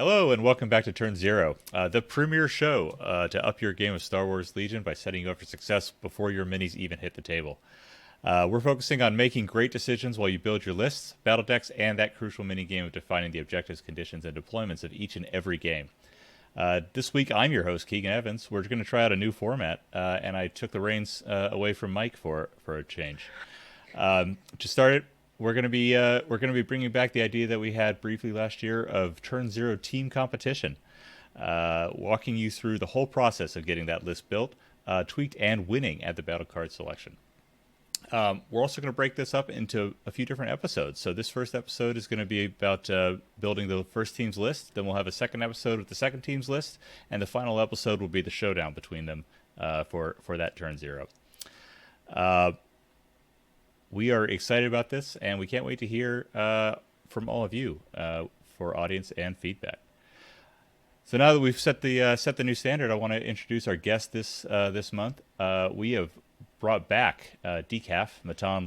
Hello and welcome back to Turn Zero, the premier show to up your game of Star Wars Legion by setting you up for success before your minis even hit the table. We're focusing on making great decisions while you build your lists, battle decks, and that crucial mini game of defining the objectives, conditions, and deployments of each and every game. This week, I'm your host, Keegan Evans. We're going to try out a new format, and I took the reins away from Mike for a change. To start it, we're gonna be bringing back the idea that we had briefly last year of Turn Zero team competition, walking you through the whole process of getting that list built, tweaked, and winning at the battle card selection. We're also going to break this up into a few different episodes. So this first episode is going to be about building the first team's list. Then we'll have a second episode with the second team's list, and the final episode will be the showdown between them for that Turn Zero. We are excited about this, and we can't wait to hear from all of you for audience and feedback. So now that we've set the new standard, I want to introduce our guest this month. We have brought back Decaf, Matan.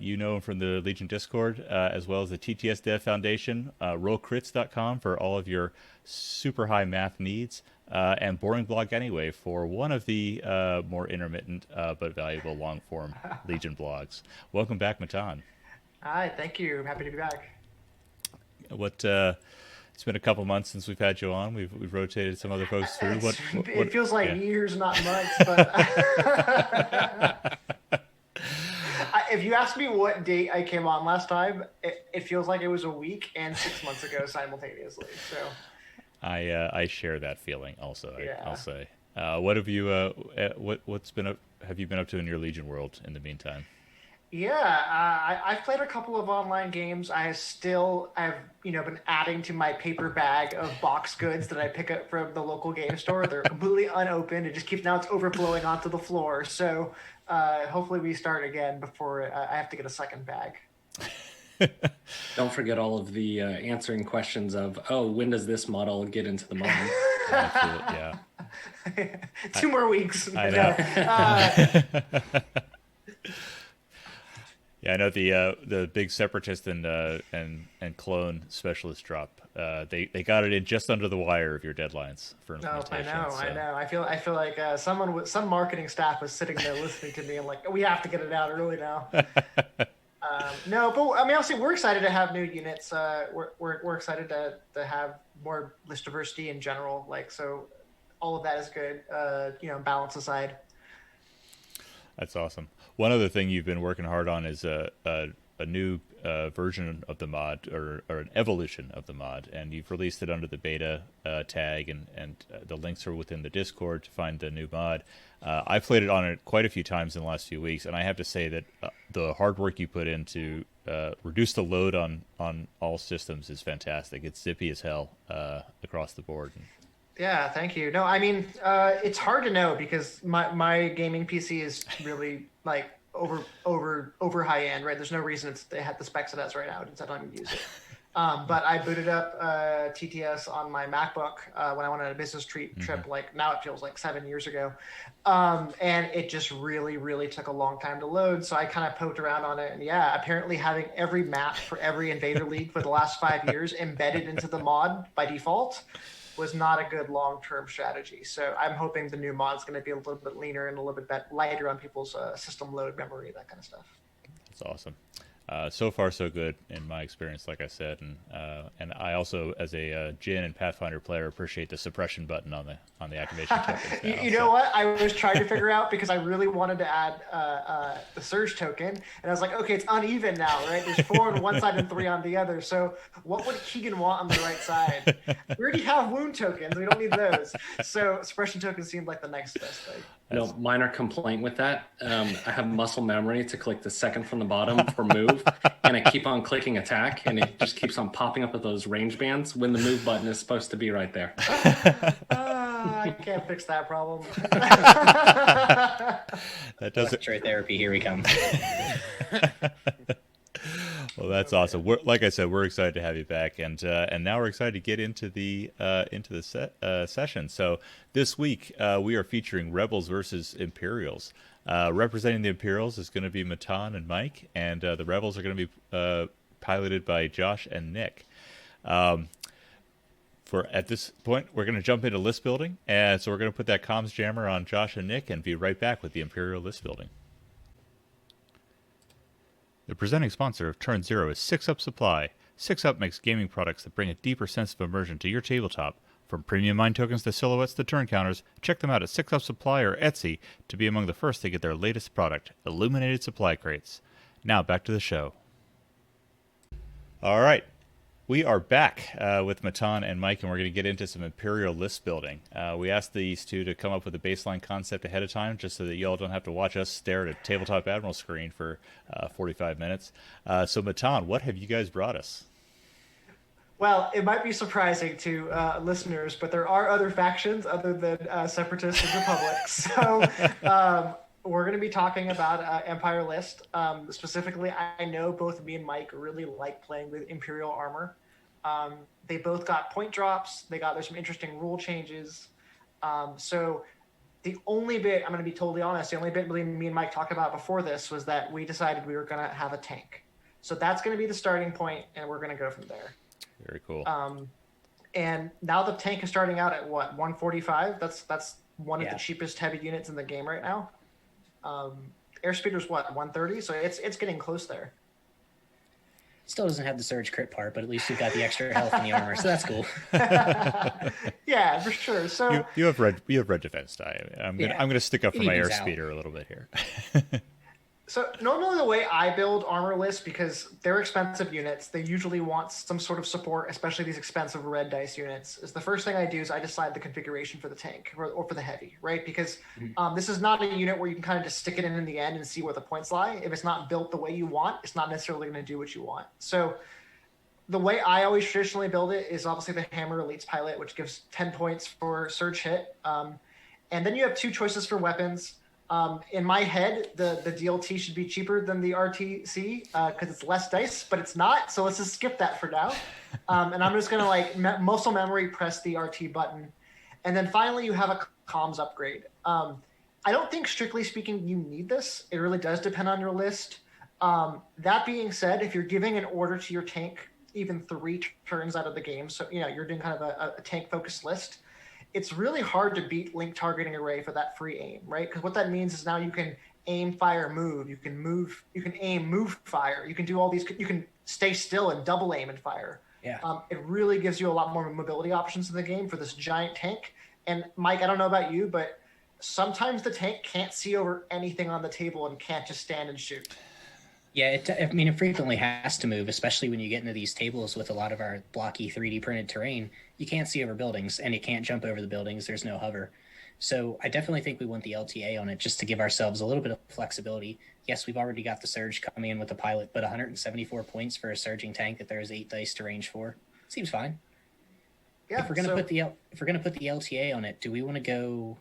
You know him from the Legion Discord, as well as the TTS Dev Foundation, rollcrits.com for all of your super high math needs, and Boring Blog Anyway for one of the more intermittent but valuable long-form Legion blogs. Welcome back, Matan. Hi, thank you. Happy to be back. It's been a couple months since we've had you on. We've rotated some other folks through. It feels like years, not months, but if you ask me what date I came on last time, it feels like it was a week and 6 months ago simultaneously. So I share that feeling also. Yeah. I'll say. What have you have you been up to in your Legion world in the meantime? yeah, I've played a couple of online games. I've been adding to my paper bag of box goods that I pick up from the local game store. They're completely unopened. It just keeps now it's overflowing onto the floor. So hopefully we start again before I have to get a second bag. Don't forget all of the answering questions of, when does this model get into the mod? Yeah. 2 more weeks. I know. Yeah, I know the big separatist and clone specialist drop. They got it in just under the wire of your deadlines for No, implementation. I know. I feel like some marketing staff was sitting there listening to me and like, we have to get it out early now. No, but I mean, obviously, we're excited to have new units. We're excited to have more list diversity in general. Like, so all of that is good. Balance aside. That's awesome. One other thing you've been working hard on is a new version of the mod, or an evolution of the mod, and you've released it under the beta tag, and the links are within the Discord to find the new mod. I've played it on it quite a few times in the last few weeks, and I have to say that the hard work you put in to reduce the load on all systems is fantastic. It's zippy as hell across the board. Yeah, thank you. No, I mean, it's hard to know because my gaming PC is really like over high end, right? There's no reason they had the specs it has right now. It's not time to use it. But I booted up TTS on my MacBook when I went on a business trip. Like now it feels like 7 years ago, and it just really took a long time to load. So I kind of poked around on it, and yeah, apparently having every map for every Invader League for the last 5 years embedded into the mod by default was not a good long-term strategy. So I'm hoping the new mod's going to be a little bit leaner and a little bit lighter on people's system load memory, that kind of stuff. That's awesome. So far, so good in my experience, like I said, and I also, as a Jin and Pathfinder player, appreciate the suppression button on the activation tokens. Now, you know what? I was trying to figure out because I really wanted to add the surge token, and I was like, okay, it's uneven now, right? There's 4 on one side and 3 on the other. So what would Keegan want on the right side? We already have wound tokens. We don't need those. So suppression tokens seemed like the next best thing. No, minor complaint with that. I have muscle memory to click the second from the bottom for move, and I keep on clicking attack, and it just keeps on popping up with those range bands when the move button is supposed to be right there. I can't fix that problem. That doesn't. Electric therapy, here we come. Well, that's awesome. Like I said, we're excited to have you back, and now we're excited to get into the session. So this week we are featuring Rebels versus Imperials. Representing the Imperials is going to be Matan and Mike, and the Rebels are going to be piloted by Josh and Nick. For at this point, we're going to jump into list building, and so we're going to put that comms jammer on Josh and Nick, and be right back with the Imperial list building. The presenting sponsor of Turn Zero is 6UP Supply. 6UP makes gaming products that bring a deeper sense of immersion to your tabletop. From premium mine tokens to silhouettes to turn counters, check them out at 6UP Supply or Etsy to be among the first to get their latest product, illuminated supply crates. Now back to the show. All right. We are back with Matan and Mike, and we're going to get into some Imperial list building. We asked these two to come up with a baseline concept ahead of time, just so that you all don't have to watch us stare at a Tabletop Admiral screen for 45 minutes. So, Matan, what have you guys brought us? Well, it might be surprising to listeners, but there are other factions other than Separatists and Republics. So we're going to be talking about Empire List. Specifically, I know both me and Mike really like playing with Imperial armor. They both got point drops. There's some interesting rule changes. So the only bit, I'm going to be totally honest, the only bit really me and Mike talked about before this was that we decided we were going to have a tank. So that's going to be the starting point, and we're going to go from there. Very cool. And now the tank is starting out at what, 145? That's one of the cheapest heavy units in the game right now. Airspeeder's what, 130? So it's getting close there. Still doesn't have the surge crit part, but at least you've got the extra health in the armor, so that's cool. Yeah, for sure. So you have red defense die. I'm gonna stick up for my airspeeder a little bit here. So normally the way I build armor lists, because they're expensive units, they usually want some sort of support, especially these expensive red dice units, is the first thing I do is I decide the configuration for the tank or for the heavy, right? Because this is not a unit where you can kind of just stick it in the end and see where the points lie. If it's not built the way you want, it's not necessarily going to do what you want. So the way I always traditionally build it is obviously the Hammer Elites Pilot, which gives 10 points for surge hit. And then you have two choices for weapons. In my head, the DLT should be cheaper than the RTC because it's less dice, but it's not. So let's just skip that for now. And I'm just going to muscle memory press the RT button. And then finally, you have a comms upgrade. I don't think, strictly speaking, you need this. It really does depend on your list. That being said, if you're giving an order to your tank even 3 turns out of the game, so you're doing kind of a tank-focused list, it's really hard to beat link targeting array for that free aim, right? Because what that means is now you can aim, fire, move. You can aim, move, fire. You can do all these. You can stay still and double aim and fire. Yeah. It really gives you a lot more mobility options in the game for this giant tank. And Mike, I don't know about you, but sometimes the tank can't see over anything on the table and can't just stand and shoot. Yeah, it frequently has to move, especially when you get into these tables with a lot of our blocky 3D printed terrain. You can't see over buildings, and it can't jump over the buildings. There's no hover. So I definitely think we want the LTA on it just to give ourselves a little bit of flexibility. Yes, we've already got the surge coming in with the pilot, but 174 points for a surging tank that there's 8 dice to range for seems fine. Yeah. If we're gonna put the LTA on it, do we want to go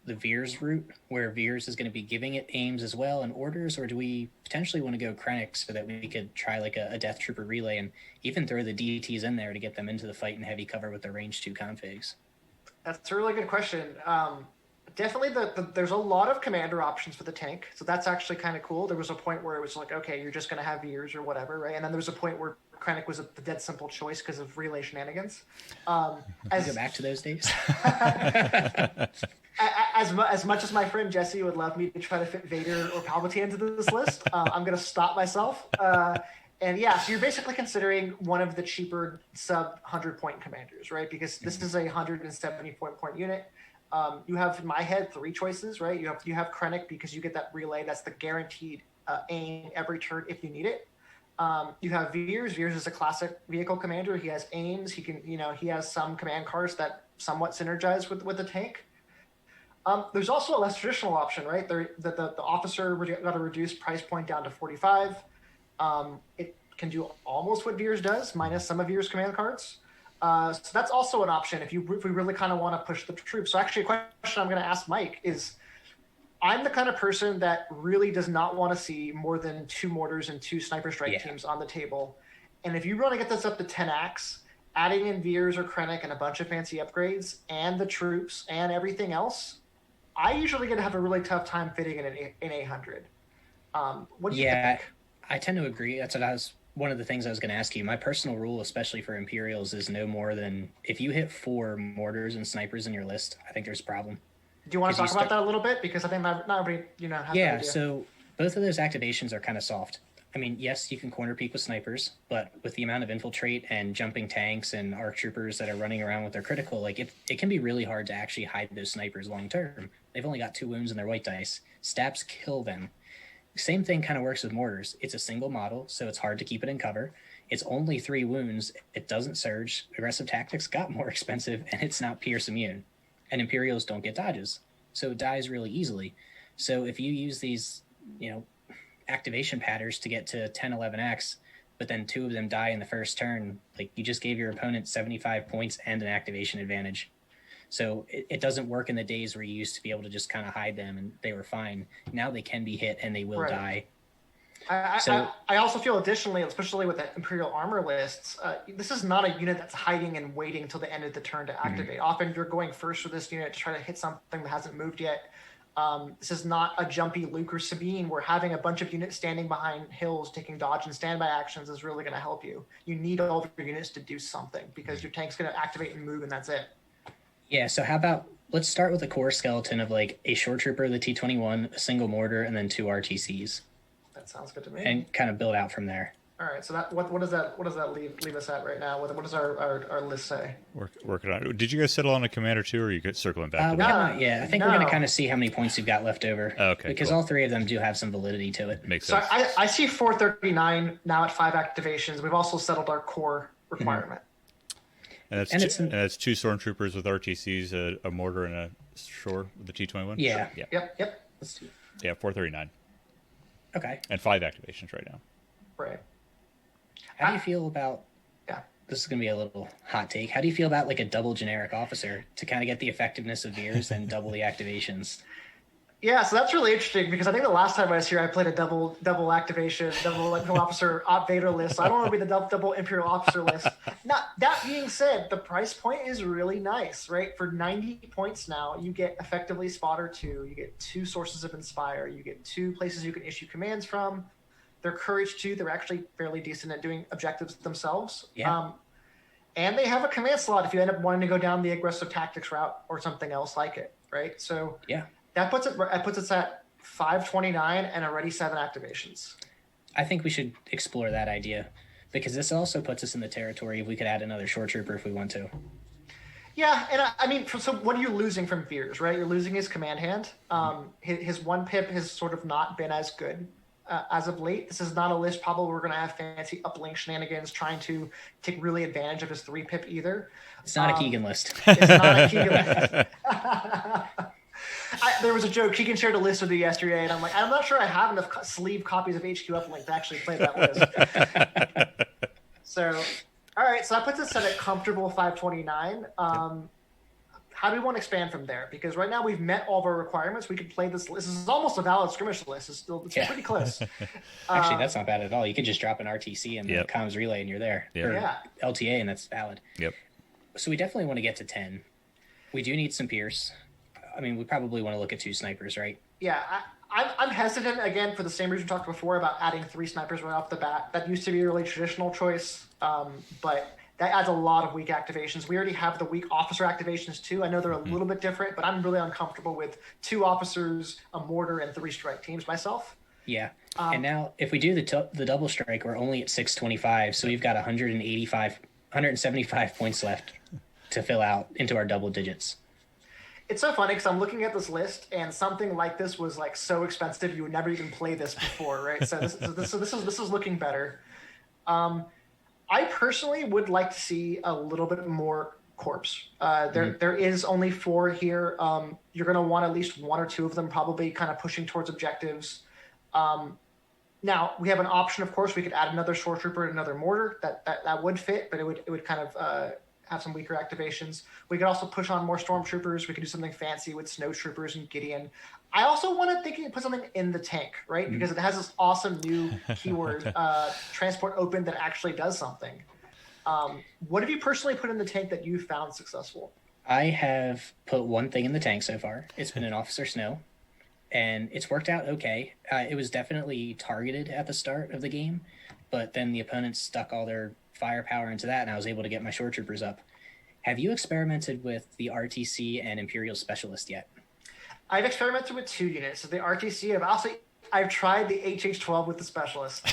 the Veers route, where Veers is going to be giving it aims as well and orders, or do we potentially want to go Krennic so that we could try like a Death Trooper relay and even throw the DTs in there to get them into the fight in heavy cover with their range 2 configs? That's a really good question. Definitely, there's a lot of commander options for the tank, so that's actually kind of cool. There was a point where it was like, okay, you're just going to have Veers or whatever, right? And then there was a point where Krennic was the dead simple choice because of relay shenanigans. Go back to those days. As much as my friend Jesse would love me to try to fit Vader or Palpatine into this list, I'm going to stop myself. And yeah, so you're basically considering one of the cheaper sub 100-point commanders, right? Because this is a 170-point unit. You have, in my head, 3 choices, right? You have Krennic because you get that relay. That's the guaranteed aim every turn if you need it. You have Veers. Veers is a classic vehicle commander. He has aims. He has some command cards that somewhat synergize with the tank. There's also a less traditional option, right? The officer got a reduced price point down to 45. It can do almost what Veers does, minus some of Veers' command cards. So that's also an option if we really kind of want to push the troops. So actually, a question I'm going to ask Mike is, I'm the kind of person that really does not want to see more than 2 mortars and 2 sniper strike teams on the table. And if you want to get this up to 10 acts, adding in Veers or Krennic and a bunch of fancy upgrades and the troops and everything else, I usually going to have a really tough time fitting in an 800. What do you think? I tend to agree. That's what I was one of the things I was going to ask you. My personal rule, especially for Imperials, is no more than if you hit 4 mortars and snipers in your list, I think there's a problem. Do you want to 'Cause talk you about that a little bit? Because I think not everybody, has Yeah, that idea. so both of those activations are kind of soft. I mean, yes, you can corner peek with snipers, but with the amount of infiltrate and jumping tanks and arc troopers that are running around with their critical, like it can be really hard to actually hide those snipers long term. They've only got 2 wounds in their white dice. Stabs kill them. Same thing kind of works with mortars. It's a single model, so it's hard to keep it in cover. It's only 3 wounds. It doesn't surge. Aggressive tactics got more expensive, and it's not pierce immune. And Imperials don't get dodges, so it dies really easily. So if you use these, activation patterns to get to 10, 11x, but then 2 of them die in the first turn, like you just gave your opponent 75 points and an activation advantage. So it doesn't work in the days where you used to be able to just kind of hide them and they were fine. Now they can be hit and they will die. I also feel additionally, especially with the Imperial armor lists, this is not a unit that's hiding and waiting till the end of the turn to activate. Often you're going first for this unit to try to hit something that hasn't moved yet. This is not a jumpy Luke or Sabine where having a bunch of units standing behind hills taking dodge and standby actions is really going to help you. You need all of your units to do something because your tank's going to activate and move and that's it. Yeah, so how about let's start with a core skeleton of like a short trooper, the T-21, a single mortar, and then 2 RTCs. That sounds good to me. And kind of build out from there. All right, so that what does that leave us at right now? What does our list say? Working on it. Did you guys settle on a commander too, or are you circling back to that? Yeah, I think we're going to kind of see how many points you've got left over. Okay, because cool. all 3 of them do have some validity to it. Makes So sense. I see 439 now at 5 activations. We've also settled our core requirement. And that's 2 stormtroopers with RTCs, a mortar, and a shore with the T-21. Yeah. Yeah. Yep. Let's do it. Yeah, 439. Okay. And 5 activations right now. Right. How do you feel about? Yeah. This is going to be a little hot take. How do you feel about like a double generic officer to kind of get the effectiveness of Veers and double the activations? Yeah, so that's really interesting because I think the last time I was here, I played a double activation, double officer op Vader list. So I don't want to be the double Imperial officer list. Now, that being said, the price point is really nice, right? For 90 points now, you get effectively Spotter 2, you get 2 sources of Inspire, you get 2 places you can issue commands from. They're Courage 2, they're actually fairly decent at doing objectives themselves. Yeah. And they have a command slot if you end up wanting to go down the aggressive tactics route or something else like it, right? So Yeah. That puts us at 529 and already 7 activations. I think we should explore that idea because this also puts us in the territory if we could add another short trooper if we want to. Yeah, and I mean, so what are you losing from Veers, right? You're losing his command hand. His 1 pip has sort of not been as good as of late. This is not a list probably we're going to have fancy uplink shenanigans trying to take really advantage of his 3 pip either. It's not a Keegan list. It's not a Keegan list. There was a joke. Keegan shared a list with me yesterday, and I'm like, I'm not sure I have enough sleeve copies of HQ Uplink to actually play that list. So, all right. So that puts us at a comfortable 529. How do we want to expand from there? Because right now we've met all of our requirements. We could play this list. This is almost a valid skirmish list. It's pretty close. Actually, that's not bad at all. You could just drop an RTC and Yep. the comms relay, and you're there. Yeah. Or Yeah. LTA, and that's valid. Yep. So we definitely want to get to 10. We do need some Pierce. I mean, we probably want to look at 2 snipers, right? Yeah, I'm hesitant again for the same reason we talked before about adding 3 snipers right off the bat. That used to be a really traditional choice, but that adds a lot of weak activations. We already have the weak officer activations too. I know they're a little bit different, but I'm really uncomfortable with 2 officers, a mortar, and 3 strike teams myself. Yeah. And now if we do the double strike, we're only at 625, so we've got 175 points left to fill out into our double digits. It's so funny because I'm looking at this list, and something like this was like so expensive you would never even play this before, right? So this is looking better. I personally would like to see a little bit more corpse. There is only 4 here. You're going to want at least 1 or 2 of them probably kind of pushing towards objectives. Now we have an option, of course. We could add another short trooper and another mortar. That would fit, but it would kind of have some weaker activations. We could also push on more stormtroopers. We could do something fancy with snow troopers and Gideon. I also want to put something in the tank, right? Because it has this awesome new keyword, transport open, that actually does something. What have you personally put in the tank that you found successful? I have put 1 thing in the tank so far. It's been an Officer Snow, and it's worked out okay. It was definitely targeted at the start of the game, but then the opponents stuck all their firepower into that, and I was able to get my shore troopers up. Have you experimented with the RTC and Imperial Specialist yet? I've experimented with 2 units. So the RTC, I've tried the HH12 with the Specialist,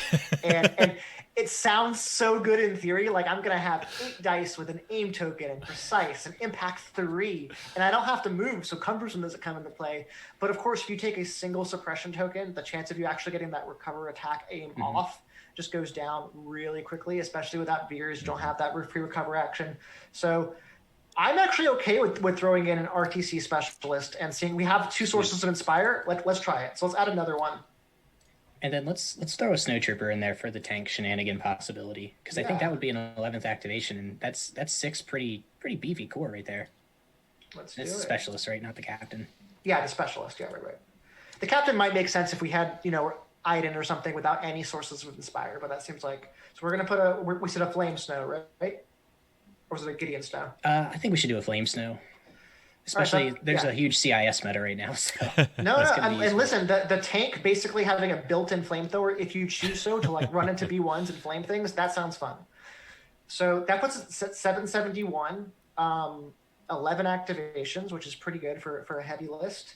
and it sounds so good in theory. Like I'm gonna have 8 dice with an aim token and precise and impact 3, and I don't have to move, so cumbersome doesn't come into play. But of course, if you take a single suppression token, the chance of you actually getting that recover attack aim off just goes down really quickly, especially without Veers. You don't have that free recover action. So I'm actually okay with throwing in an RTC Specialist and seeing we have 2 sources of Inspire. Let's try it. So let's add another one. And then let's throw a Snow Trooper in there for the tank shenanigan possibility, because I think that would be an 11th activation, and that's 6 pretty beefy core right there. Let's do it's it. the Specialist, right? Not the Captain. Yeah, the Specialist. Yeah, right. The Captain might make sense if we had, Iden or something without any sources of Inspire, but that seems like... So we're going to we said a Flame Snow, right? Or was it a Gideon Snow? I think we should do a Flame Snow. Especially, there's a huge CIS meta right now. So no, and listen, the tank basically having a built-in flamethrower, if you choose so, to run into B1s and flame things, that sounds fun. So that puts us at 771, 11 activations, which is pretty good for a heavy list.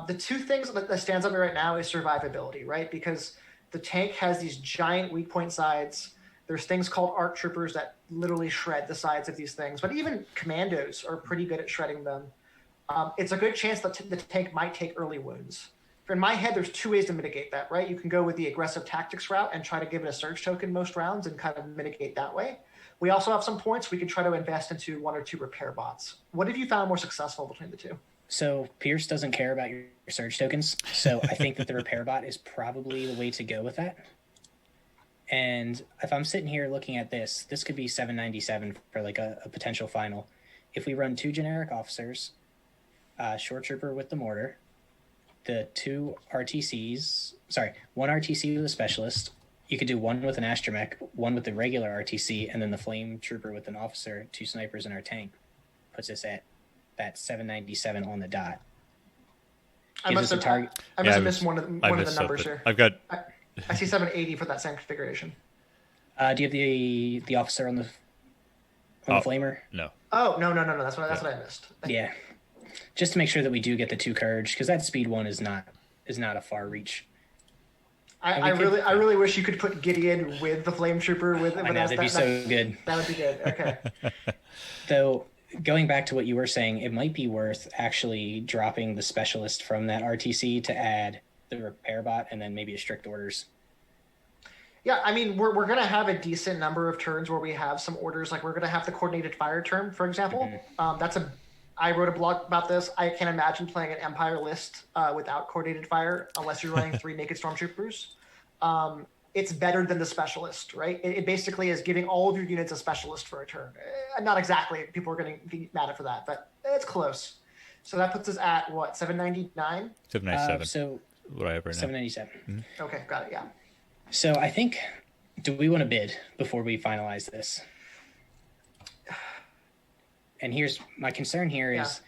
The 2 things that stands out right now is survivability, right? Because the tank has these giant weak point sides. There's things called ARC troopers that literally shred the sides of these things, but even commandos are pretty good at shredding them. It's a good chance that the tank might take early wounds. In my head, there's 2 ways to mitigate that, right? You can go with the aggressive tactics route and try to give it a surge token most rounds and kind of mitigate that way. We also have some points we could try to invest into 1 or 2 repair bots. What have you found more successful between the 2? So Pierce doesn't care about your surge tokens, so I think that the repair bot is probably the way to go with that. And if I'm sitting here looking at this could be 797 for a potential final. If we run 2 generic officers, short trooper with the mortar, the 2 RTCs, 1 RTC with a specialist. You could do 1 with an astromech, 1 with the regular RTC, and then the flame trooper with an officer, 2 snipers in our tank. Puts us at that 797 on the dot. I must have missed one of the numbers here. I've got... I see 780 for that same configuration. Do you have the officer on the flamer? No. Oh, no. That's what I missed. Yeah. Just to make sure that we do get the 2 courage, because that speed 1 is not a far reach. I really wish you could put Gideon with the flame trooper with. I know, that'd be so good. That would be good. Okay. Though, going back to what you were saying, it might be worth actually dropping the specialist from that RTC to add the repair bot and then maybe a strict orders. Yeah, I mean, we're going to have a decent number of turns where we have some orders. Like we're going to have the coordinated fire turn, for example. I wrote a blog about this. I can't imagine playing an Empire list without coordinated fire unless you're running 3 naked stormtroopers. It's better than the specialist, right? It basically is giving all of your units a specialist for a turn. Not exactly. People are going to be mad at for that, but it's close. So that puts us at what, 799? 797. So what I have right now. 797. Mm-hmm. Okay, got it. Yeah. So I think, do we want to bid before we finalize this? And here's my concern here is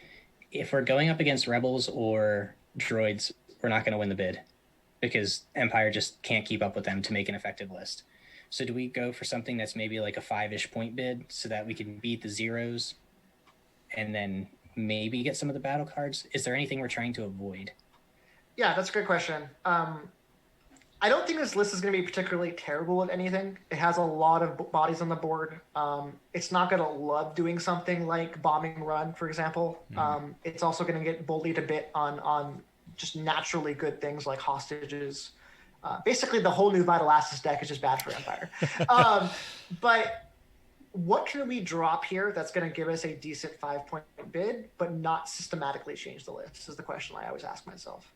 if we're going up against rebels or droids, we're not going to win the bid because Empire just can't keep up with them to make an effective list. So do we go for something that's maybe like a 5-ish point bid so that we can beat the zeros and then maybe get some of the battle cards? Is there anything we're trying to avoid? Yeah, that's a good question. I don't think this list is going to be particularly terrible at anything. It has a lot of bodies on the board. It's not going to love doing something like bombing run, for example. It's also going to get bullied a bit on just naturally good things like hostages. Basically, the whole new Vital Asses deck is just bad for Empire. But what can we drop here that's going to give us a decent 5-point bid, but not systematically change the list is the question I always ask myself.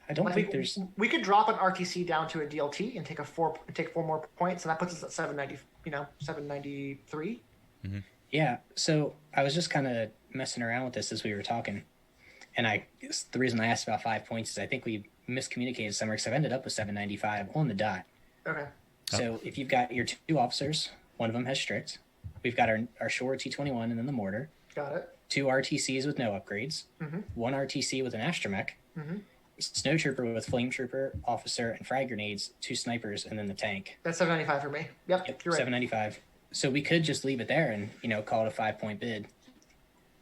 I don't think there's. We could drop an RTC down to a DLT and take 4 more points, and that puts us at 793. Mm-hmm. Yeah. So I was just kind of messing around with this as we were talking, and the reason I asked about 5 points is I think we miscommunicated somewhere because I've ended up with 795 on the dot. Okay. So if you've got your 2 officers, one of them has strict. We've got our shore T21 and then the mortar. Got it. 2 RTCs with no upgrades. 1 RTC with an astromech. Snow Trooper with Flame Trooper, Officer, and Frag Grenades, 2 snipers, and then the tank. That's 795 for me. Yep, Yep, you're right. 795. So we could just leave it there and, call it a 5-point bid.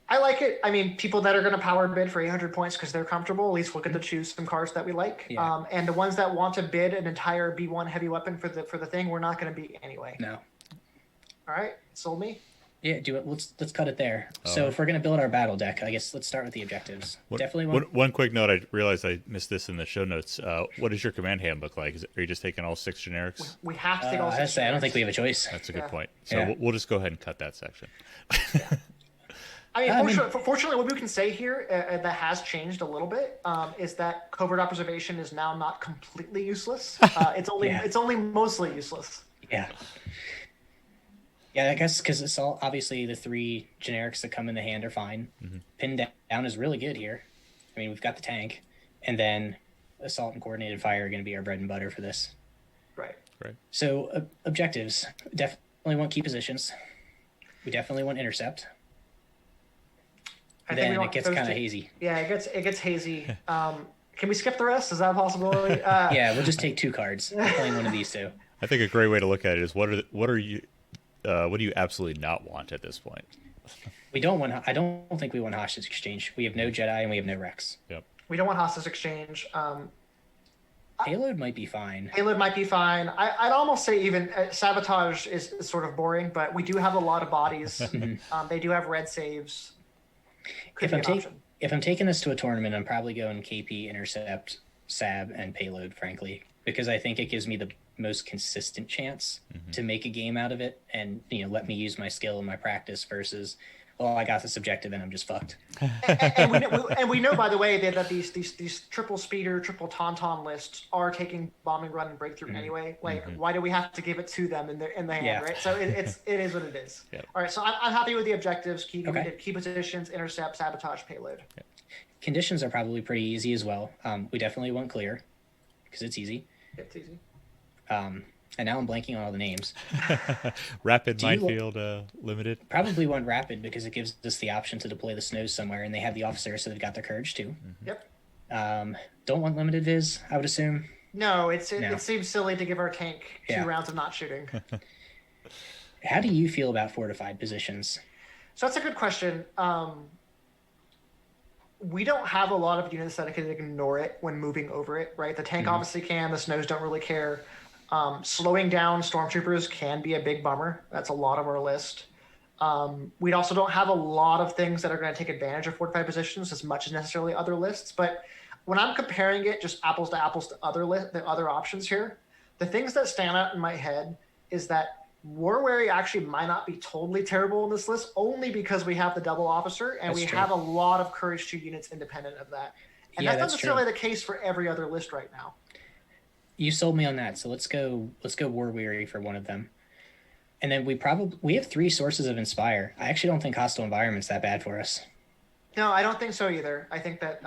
I like it. I mean, people that are going to power bid for 800 points because they're comfortable, at least we'll get to choose some cards that we like. Yeah. And the ones that want to bid an entire B1 heavy weapon for the thing, we're not going to beat anyway. No. All right, sold me. Yeah, do it. Let's cut it there. So right. if we're gonna build our battle deck, I guess let's start with the objectives. Definitely one quick note. I realized I missed this in the show notes. What does your command handbook like? Are you just taking all 6 generics? We have to take all I 6 don't think we have a choice. That's a good point. So Yeah. we'll just go ahead and cut that section. I mean, fortunately, what we can say here that has changed a little bit is that covert observation is now not completely useless. It's only mostly useless. Yeah. Yeah, I guess because it's all obviously the 3 generics that come in the hand are fine. Pin down is really good here. I mean, we've got the tank, and then assault and coordinated fire are going to be our bread and butter for this. Right. So objectives, definitely want key positions. We definitely want intercept. Then it gets kind of hazy. Yeah, it gets hazy. Can we skip the rest? Is that a possibility? Yeah, we'll just take 2 cards. We're playing one of these 2. I think a great way to look at it is what do you absolutely not want at this point? We don't want. I don't think we want hostage exchange. We have no Jedi and we have no Rex. Yep. We don't want hostage exchange. Payload might be fine. Payload might be fine. I'd almost say even sabotage is sort of boring, but we do have a lot of bodies. They do have red saves. Could If I'm taking this to a tournament, I'm probably going KP, intercept, sab, and payload. Frankly, because I think it gives me the most consistent chance to make a game out of it, and let me use my skill and my practice versus, well, I got this objective and I'm just fucked. and we know, by the way, that these triple speeder, triple tauntaun lists are taking bombing run and breakthrough anyway. Like, why do we have to give it to them in the hand, right? So it is what it is. Yep. All right, so I'm happy with the objectives. Key Okay. positions, intercept, sabotage, payload. Yep. Conditions are probably pretty easy as well. We definitely want clear because it's easy. It's easy. And now I'm blanking on all the names. Rapid minefield limited. Probably want rapid because it gives us the option to deploy the snows somewhere, and they have the officer, so they've got their courage too. Yep. Don't want limited viz, I would assume. No, it seems silly to give our tank 2 Yeah. rounds of not shooting. How do you feel about fortified positions? So that's a good question. We don't have a lot of units that can ignore it when moving over it, right? The tank obviously can. The snows don't really care. Slowing down stormtroopers can be a big bummer. That's a lot of our list. We also don't have a lot of things that are going to take advantage of fortified positions as much as necessarily other lists. But when I'm comparing it just apples to apples to the other options here, the things that stand out in my head is that War Weary actually might not be totally terrible in this list, only because we have the double officer and we have a lot of courage 2 units independent of that. And that's not necessarily the case for every other list right now. You sold me on that, so let's go War Weary for one of them. And then we have 3 sources of Inspire. I actually don't think Hostile Environment's that bad for us. No, I don't think so either. I think that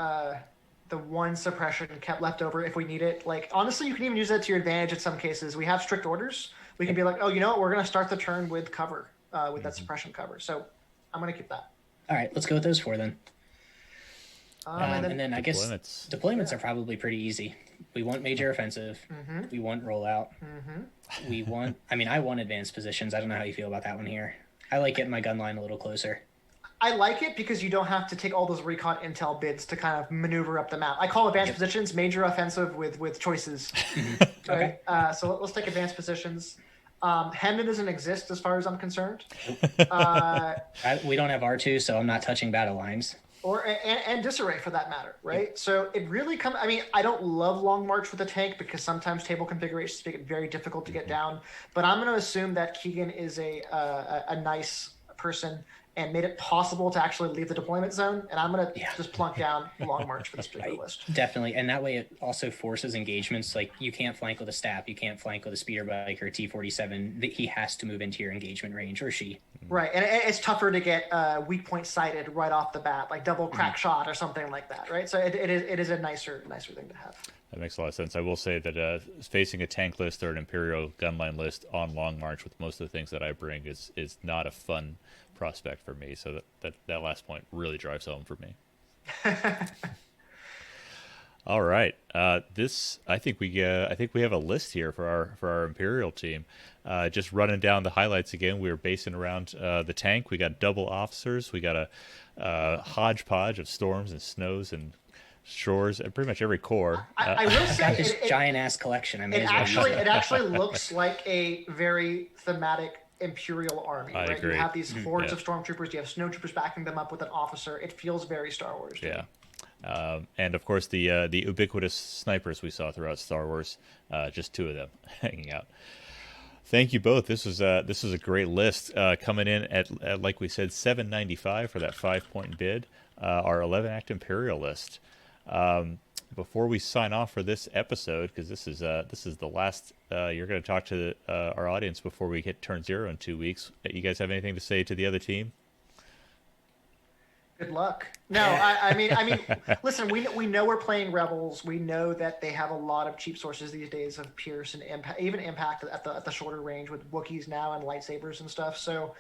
the 1 suppression kept left over if we need it. Like, honestly, you can even use that to your advantage in some cases. We have strict orders. We can be like, oh, you know what? We're going to start the turn with cover, with that suppression cover. So I'm going to keep that. All right, let's go with those 4 then. And then I guess deployments Yeah. are probably pretty easy. We want major offensive. We want rollout. We want, I want advanced positions. I don't know how you feel about that one here. I like getting my gun line a little closer. I like it because you don't have to take all those recon intel bids to kind of maneuver up the map. I call advanced positions major offensive with choices. Okay. So let's take advanced positions. Hendon doesn't exist as far as I'm concerned. We don't have R2, so I'm not touching battle lines. And disarray for that matter, right? Yep. So it really comes. I mean, I don't love long march with a tank because sometimes table configurations make it very difficult to get down. But I'm going to assume that Keegan is a nice person and made it possible to actually leave the deployment zone. And I'm going to just plunk down long march for this particular list. Definitely. And that way it also forces engagements. Like, you can't flank with a staff. You can't flank with a speeder bike or a T-47. He has to move into your engagement range, or she. Right. And it's tougher to get weak point sighted right off the bat, like double crack shot or something like that, right? So it is a nicer thing to have. That makes a lot of sense. I will say that facing a tank list or an Imperial gunline list on Long March with most of the things that I bring is not a fun prospect for me. So that last point really drives home for me. All right. I think we have a list here for our Imperial team. Just running down the highlights again. We were basing around the tank. We got double officers. We got a hodgepodge of storms and snows and shores and pretty much every corps. I will I've got say this giant ass collection. I may as well use it actually looks like a very thematic Imperial army, I right? agree. You have these hordes Yeah. of stormtroopers. You have snowtroopers backing them up with an officer. It feels very Star Wars. To me. Yeah. And of course the ubiquitous snipers we saw throughout Star Wars, just two of them hanging out. Thank you both. This was a great list, coming in at like we said, $7.95 for that 5-point bid. Our 11-act Imperial list. Before we sign off for this episode, because this is the last, you're going to talk to our audience before we hit turn 0 in 2 weeks. You guys have anything to say to the other team? Good luck. No, I mean, listen. We know we're playing Rebels. We know that they have a lot of cheap sources these days of Pierce and Impact, even Impact at the shorter range with Wookiees now and lightsabers and stuff. So,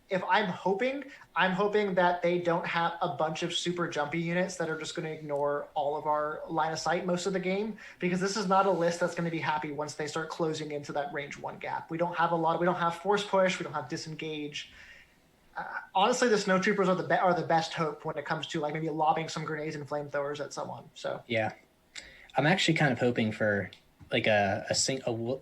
if I'm hoping that they don't have a bunch of super jumpy units that are just going to ignore all of our line of sight most of the game, because this is not a list that's going to be happy once they start closing into that range 1 gap. We don't have force push. We don't have disengage. Honestly, the snowtroopers are the best hope when it comes to like maybe lobbing some grenades and flamethrowers at someone. So Yeah, I'm actually kind of hoping for like a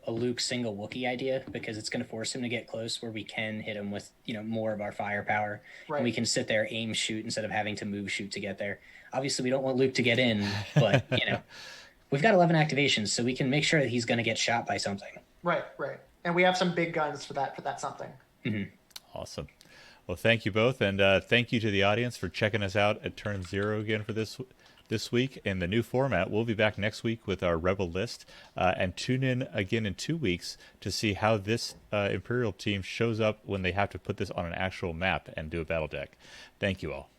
Luke single Wookiee idea, because it's going to force him to get close where we can hit him with more of our firepower, Right. and we can sit there, aim, shoot instead of having to move, shoot to get there. Obviously, we don't want Luke to get in, but we've got 11 activations, so we can make sure that he's going to get shot by something. right, and we have some big guns for that something. Awesome. Well, thank you both, and thank you to the audience for checking us out at Turn 0 again for this week in the new format. We'll be back next week with our Rebel list, and tune in again in 2 weeks to see how this Imperial team shows up when they have to put this on an actual map and do a battle deck. Thank you all.